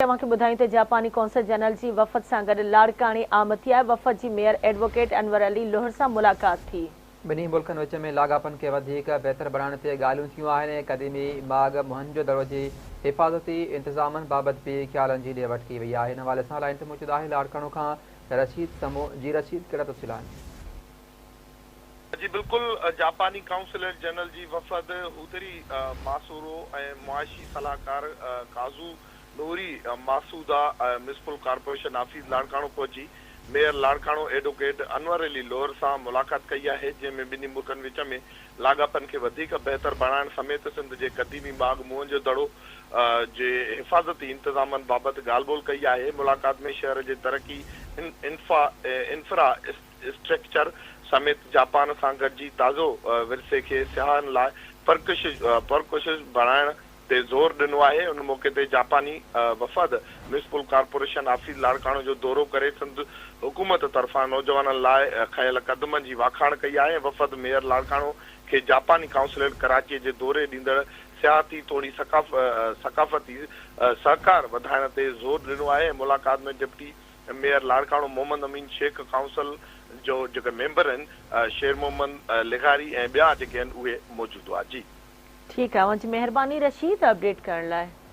तव्हांखे ॿुधायूं त जापानी कौंसल जनरल जी वफ़द सां गॾु लाड़काणी आमद थी आहे। वफ़द जी मेयर एडवोकेट अनवर अली लोहर सां मुलाक़ात थी। ॿिन्ही मुल्कनि विच में लाॻापन खे वधीक बहितर बणाइण ते ॻाल्हियूं थियूं आहिनि। क़दीमी बाग़ मोहनजोदड़ो जी हिफ़ाज़ती इंतज़ामनि बाबति बि ख़्यालनि जी ॾे वठ कई वई आहे। हिन हवाले सां लाइन ते मौजूदु आहे लाड़काणो खां रशीद समूह जी। रशीद, कहिड़ा तफ़सील आहिनि? जी बिल्कुल, जापानी काउंसिलर जनरल जी वफ़द उतरी मासूरो ऐं मुआशी सलाहकार काज़ू नूरी मासूदा म्यूनिसिपल कॉर्पोरेशन ऑफिस लाड़काणो पहुची मेयर लाड़काणो एडवोकेट अनवर अली लोहर सां मुलाक़ात कई आहे, जंहिंमें ॿिन्ही मुल्कनि विच में लाॻापन खे वधीक बहितर बणाइण समेत सिंध जे क़दीमी बाग़ मोहनजोदड़ो जे हिफ़ाज़ती इंतज़ामनि बाबति ॻाल्हि ॿोल कई आहे। मुलाक़ात में शहर जे तरक़ी इंफ्रास्ट्रक्चर समेत जापान सां गॾिजी ताज़ो विरसे खे सियाहनि लाइ परकोशिश बढ़ाइण ते ज़ोर ॾिनो आहे। उन मौक़े ते जापानी वफ़द म्यूनिसिपल कॉर्पोरेशन ऑफिस लाड़काणो जो दौरो करे सिंध हुकूमत तरफ़ां नौजवाननि लाइ खयल क़दमनि जी वाखाण कई आहे। वफ़द मेयर लाड़काणो खे जापानी काउंसिलर कराचीअ जे दौरे ॾींदड़ सियाहती तोड़ी सकाफ़ती सहकार वधाइण ते ज़ोर ॾिनो आहे। मुलाक़ात में डिप्टी मेयर लाड़काणो मोहम्मद अमीन शेख काउंसिल जो जेके मेंबर आहिनि शेर मोहम्मद लिगारी ऐं ॿिया जेके आहिनि उहे मौजूदु हुआ। जी ठीकु आहे, मुंहिंजी महिरबानी रशीद अपडेट करण लाइ।